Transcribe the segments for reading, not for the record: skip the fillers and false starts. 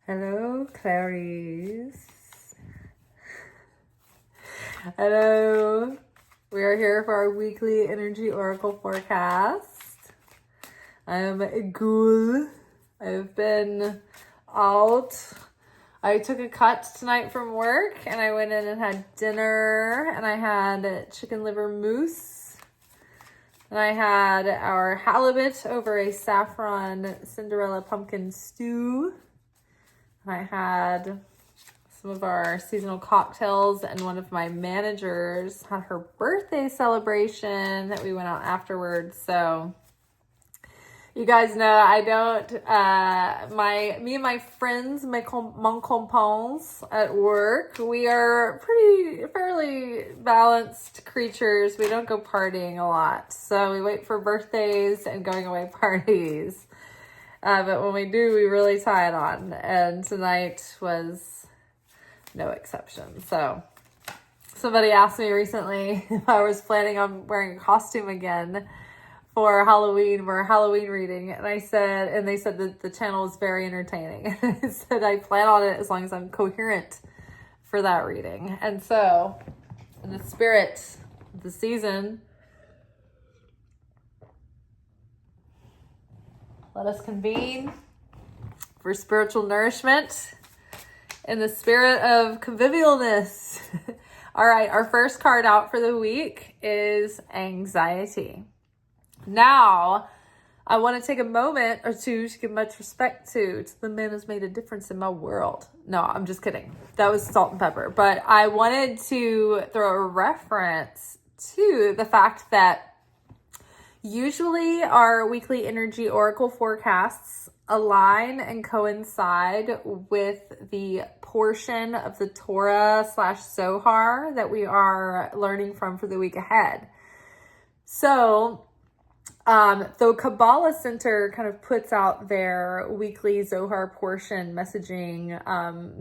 Hello, Clarice. Hello. We are here for our weekly energy oracle forecast. I'm Ghoul. I've been out. I took a cut tonight from work and I went in and had dinner and I had chicken liver mousse. And I had our halibut over a saffron Cinderella pumpkin stew. I had some of our seasonal cocktails, and one of my managers had her birthday celebration that we went out afterwards. So you guys know I don't, me and my friends, mon compagnes at work, we are fairly balanced creatures. We don't go partying a lot. So we wait for birthdays and going away parties. But when we do, we really tie it on. And tonight was no exception. So somebody asked me recently if I was planning on wearing a costume again for Halloween, for a Halloween reading. And I said, and they said that the channel is very entertaining. And I said, I plan on it as long as I'm coherent for that reading. And so in the spirit of the season, let us convene for spiritual nourishment in the spirit of convivialness. All right, our first card out for the week is anxiety. Now, I want to take a moment or two to give much respect to the man who's made a difference in my world. No, I'm just kidding. That was salt and pepper. But I wanted to throw a reference to the fact that usually our weekly energy oracle forecasts align and coincide with the portion of the Torah/Zohar that we are learning from for the week ahead. So, though Kabbalah Center kind of puts out their weekly Zohar portion messaging,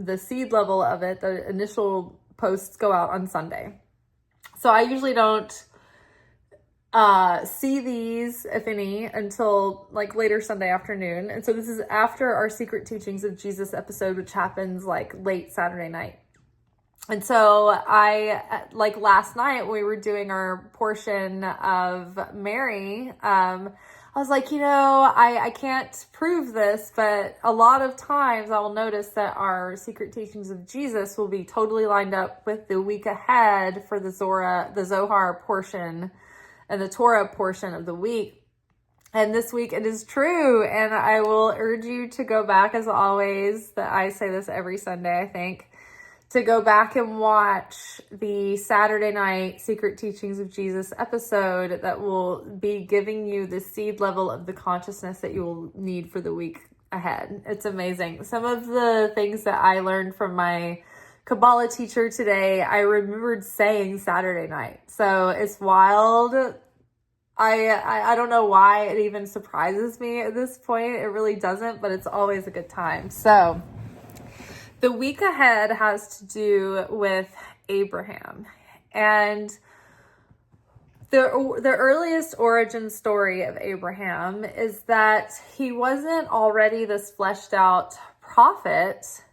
the seed level of it, the initial posts go out on Sunday. So I usually don't see these, if any, until like later Sunday afternoon. And so this is after our Secret Teachings of Jesus episode, which happens like late Saturday night. And so I, like last night when we were doing our portion of Mary, I was like, I can't prove this, but a lot of times I will notice that our Secret Teachings of Jesus will be totally lined up with the week ahead for the Zohar portion and the Torah portion of the week. And this week it is true. And I will urge you to go back, as always, that I say this every Sunday, I think, to go back and watch the Saturday night Secret Teachings of Jesus episode that will be giving you the seed level of the consciousness that you will need for the week ahead. It's amazing. Some of the things that I learned from my Kabbalah teacher today, I remembered saying Saturday night. So it's wild. I don't know why it even surprises me at this point. It really doesn't, but it's always a good time. So the week ahead has to do with Abraham. And the earliest origin story of Abraham is that he wasn't already this fleshed out prophet.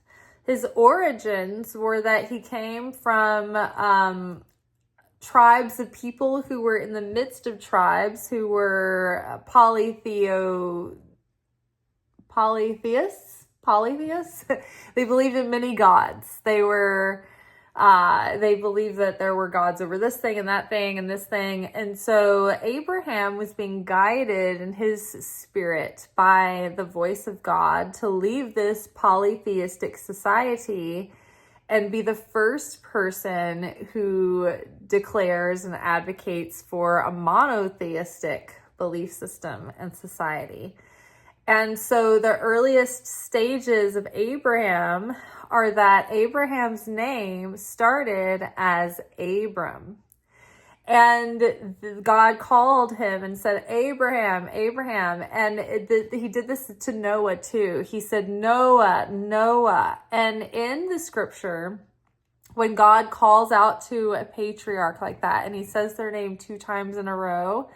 His origins were that he came from tribes of people who were in the midst of tribes who were polytheists. They believed in many gods. They believed that there were gods over this thing and that thing and this thing. And so Abraham was being guided in his spirit by the voice of God to leave this polytheistic society and be the first person who declares and advocates for a monotheistic belief system and society. And so the earliest stages of Abraham are that Abraham's name started as Abram. And God called him and said, Abraham, Abraham. And he did this to Noah too. He said, Noah, Noah. And in the scripture, when God calls out to a patriarch like that, and he says their name 2 times in a row,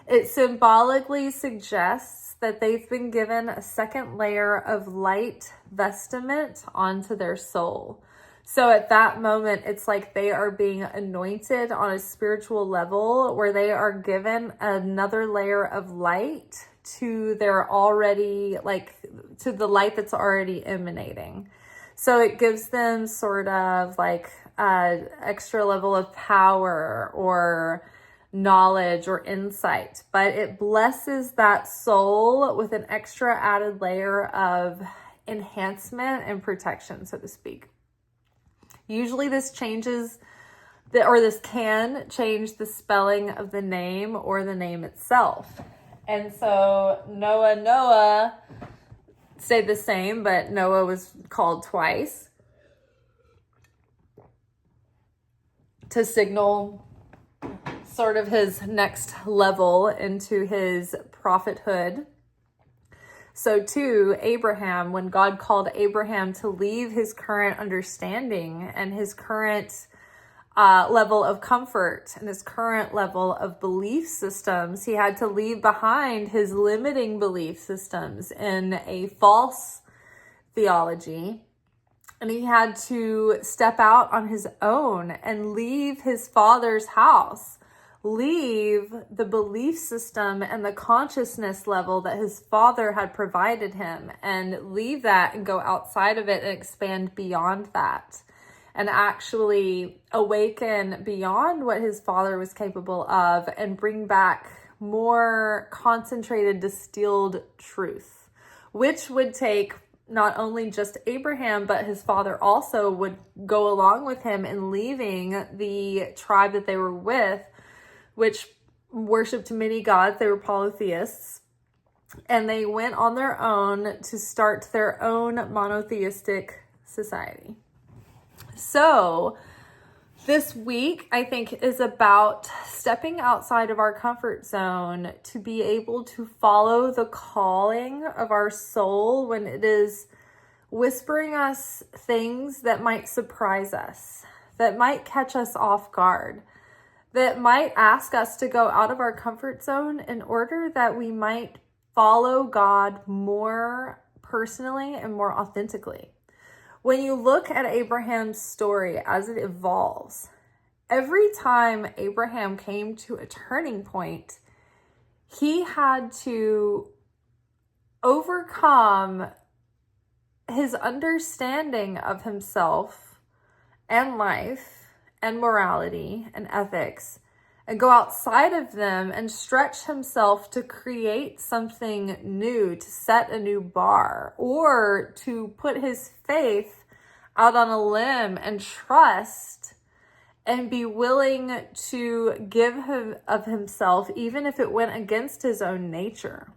it symbolically suggests that they've been given a second layer of light vestment onto their soul. So at that moment, it's like they are being anointed on a spiritual level where they are given another layer of light to their already, like, to the light that's already emanating. So it gives them sort of like an extra level of power or knowledge or insight, but it blesses that soul with an extra added layer of enhancement and protection, so to speak. Usually this changes this can change the spelling of the name or the name itself. And so Noah stayed the same, but Noah was called twice to signal sort of his next level into his prophethood. So too, Abraham, when God called Abraham to leave his current understanding and his current level of comfort and his current level of belief systems, he had to leave behind his limiting belief systems in a false theology. And he had to step out on his own and leave his father's house, leave the belief system and the consciousness level that his father had provided him, and leave that and go outside of it and expand beyond that, and actually awaken beyond what his father was capable of and bring back more concentrated, distilled truth, which would take not only just Abraham, but his father also would go along with him in leaving the tribe that they were with, which worshipped many gods. They were polytheists, and they went on their own to start their own monotheistic society. So this week, I think, is about stepping outside of our comfort zone to be able to follow the calling of our soul when it is whispering us things that might surprise us, that might catch us off guard, that might ask us to go out of our comfort zone in order that we might follow God more personally and more authentically. When you look at Abraham's story as it evolves, every time Abraham came to a turning point, he had to overcome his understanding of himself and life and morality and ethics, and go outside of them and stretch himself to create something new, to set a new bar, or to put his faith out on a limb and trust and be willing to give of himself, even if it went against his own nature,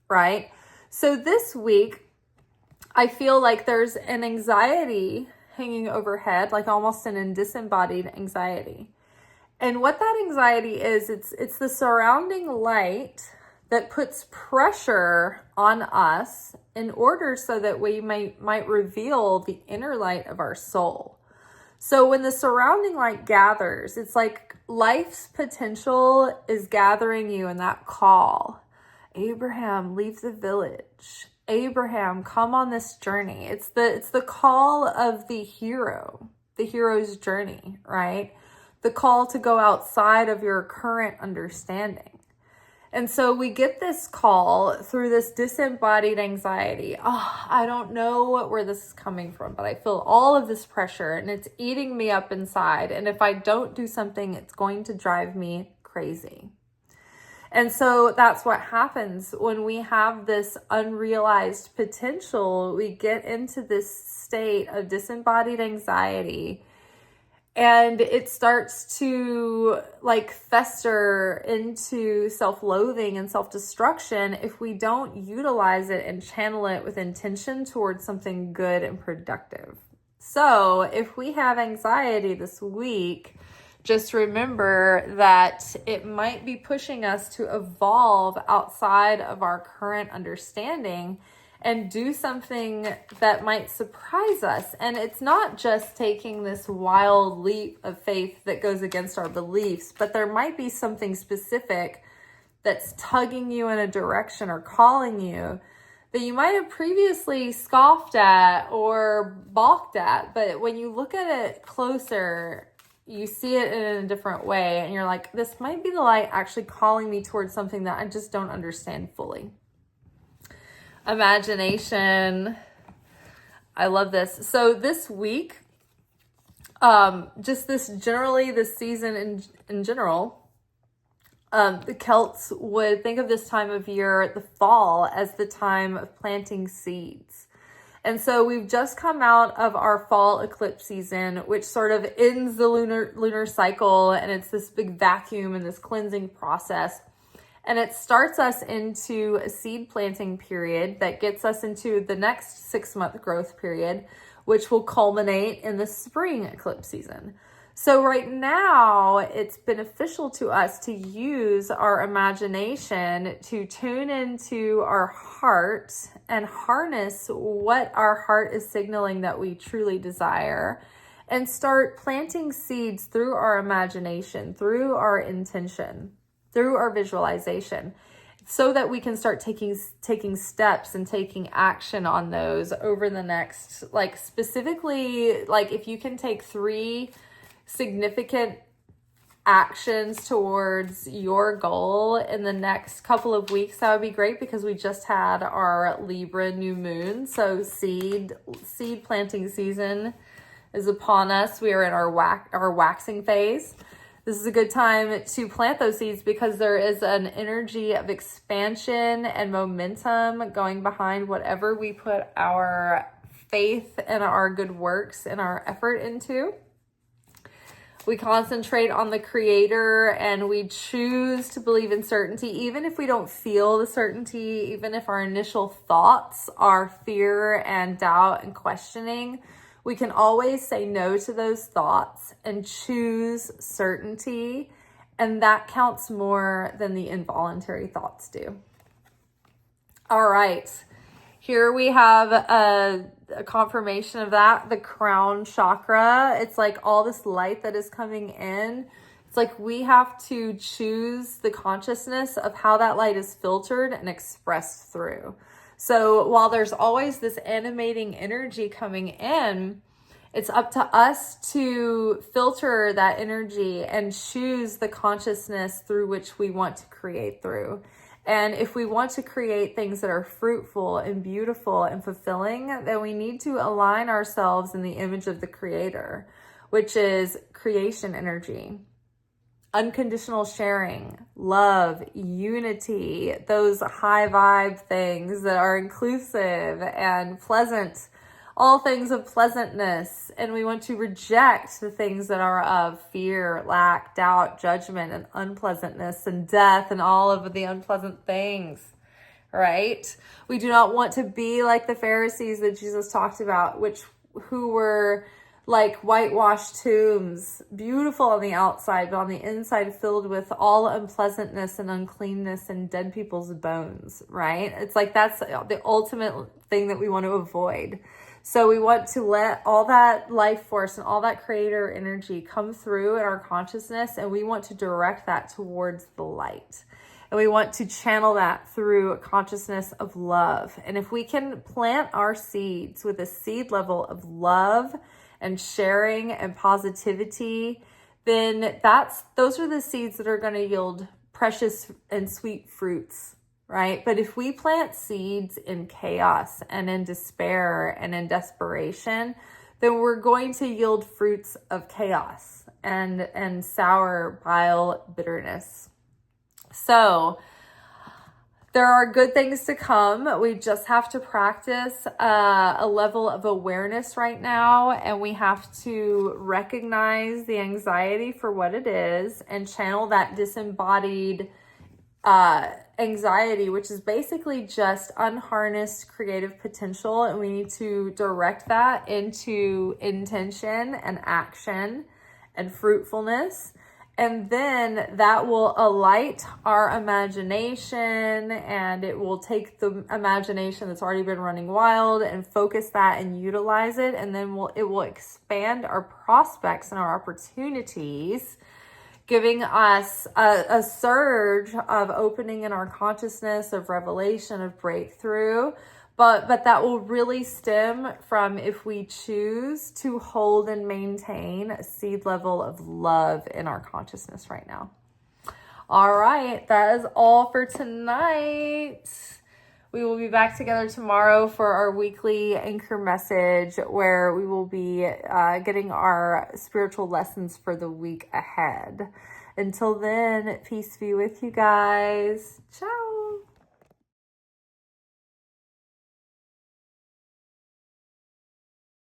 right? So this week, I feel like there's an anxiety hanging overhead, like almost an disembodied anxiety. And what that anxiety is, it's the surrounding light that puts pressure on us in order so that we might reveal the inner light of our soul. So when the surrounding light gathers, it's like life's potential is gathering you in that call. Abraham, leave the village. Abraham, come on this journey. It's the call of the hero's journey, right? The call to go outside of your current understanding. And so we get this call through this disembodied anxiety. Oh, I don't know where this is coming from, but I feel all of this pressure and it's eating me up inside. And if I don't do something, it's going to drive me crazy. And so that's what happens when we have this unrealized potential. We get into this state of disembodied anxiety, and it starts to like fester into self-loathing and self-destruction if we don't utilize it and channel it with intention towards something good and productive. So if we have anxiety this week, just remember that it might be pushing us to evolve outside of our current understanding and do something that might surprise us. And it's not just taking this wild leap of faith that goes against our beliefs, but there might be something specific that's tugging you in a direction or calling you that you might have previously scoffed at or balked at. But when you look at it closer, you see it in a different way. And you're like, this might be the light actually calling me towards something that I just don't understand fully. Imagination. I love this. So this week, just this season in general, the Celts would think of this time of year, the fall, as the time of planting seeds. And so we've just come out of our fall eclipse season, which sort of ends the lunar cycle, and it's this big vacuum and this cleansing process. And it starts us into a seed planting period that gets us into the next 6-month growth period, which will culminate in the spring eclipse season. So right now, it's beneficial to us to use our imagination to tune into our heart and harness what our heart is signaling that we truly desire, and start planting seeds through our imagination, through our intention, through our visualization, so that we can start taking steps and taking action on those over the next, like specifically, like if you can take 3 significant actions towards your goal in the next couple of weeks, that would be great, because we just had our Libra new moon. So seed planting season is upon us. We are in our waxing phase. This is a good time to plant those seeds because there is an energy of expansion and momentum going behind whatever we put our faith and our good works and our effort into. We concentrate on the Creator, and we choose to believe in certainty, even if we don't feel the certainty, even if our initial thoughts are fear and doubt and questioning. We can always say no to those thoughts and choose certainty, and that counts more than the involuntary thoughts do. All right, here we have a confirmation of that, the crown chakra. It's like all this light that is coming in. It's like we have to choose the consciousness of how that light is filtered and expressed through. So while there's always this animating energy coming in, it's up to us to filter that energy and choose the consciousness through which we want to create through. And if we want to create things that are fruitful and beautiful and fulfilling, then we need to align ourselves in the image of the Creator, which is creation energy, unconditional sharing, love, unity, those high vibe things that are inclusive and pleasant, all things of pleasantness. And we want to reject the things that are of fear, lack, doubt, judgment, and unpleasantness and death and all of the unpleasant things, right? We do not want to be like the Pharisees that Jesus talked about, who were like whitewashed tombs, beautiful on the outside, but on the inside filled with all unpleasantness and uncleanness and dead people's bones, right? It's like that's the ultimate thing that we want to avoid. So we want to let all that life force and all that creator energy come through in our consciousness, and we want to direct that towards the light. And we want to channel that through a consciousness of love. And if we can plant our seeds with a seed level of love and sharing and positivity, then those are the seeds that are going to yield precious and sweet fruits, right? But if we plant seeds in chaos and in despair and in desperation, then we're going to yield fruits of chaos and sour bile bitterness. So there are good things to come. We just have to practice a level of awareness right now, and we have to recognize the anxiety for what it is and channel that disembodied anxiety, which is basically just unharnessed creative potential. And we need to direct that into intention and action and fruitfulness. And then that will alight our imagination, and it will take the imagination that's already been running wild and focus that and utilize it. And then it will expand our prospects and our opportunities giving us a surge of opening in our consciousness, of revelation, of breakthrough. But that will really stem from if we choose to hold and maintain a seed level of love in our consciousness right now. All right, that is all for tonight. We will be back together tomorrow for our weekly anchor message, where we will be getting our spiritual lessons for the week ahead. Until then, peace be with you guys. Ciao.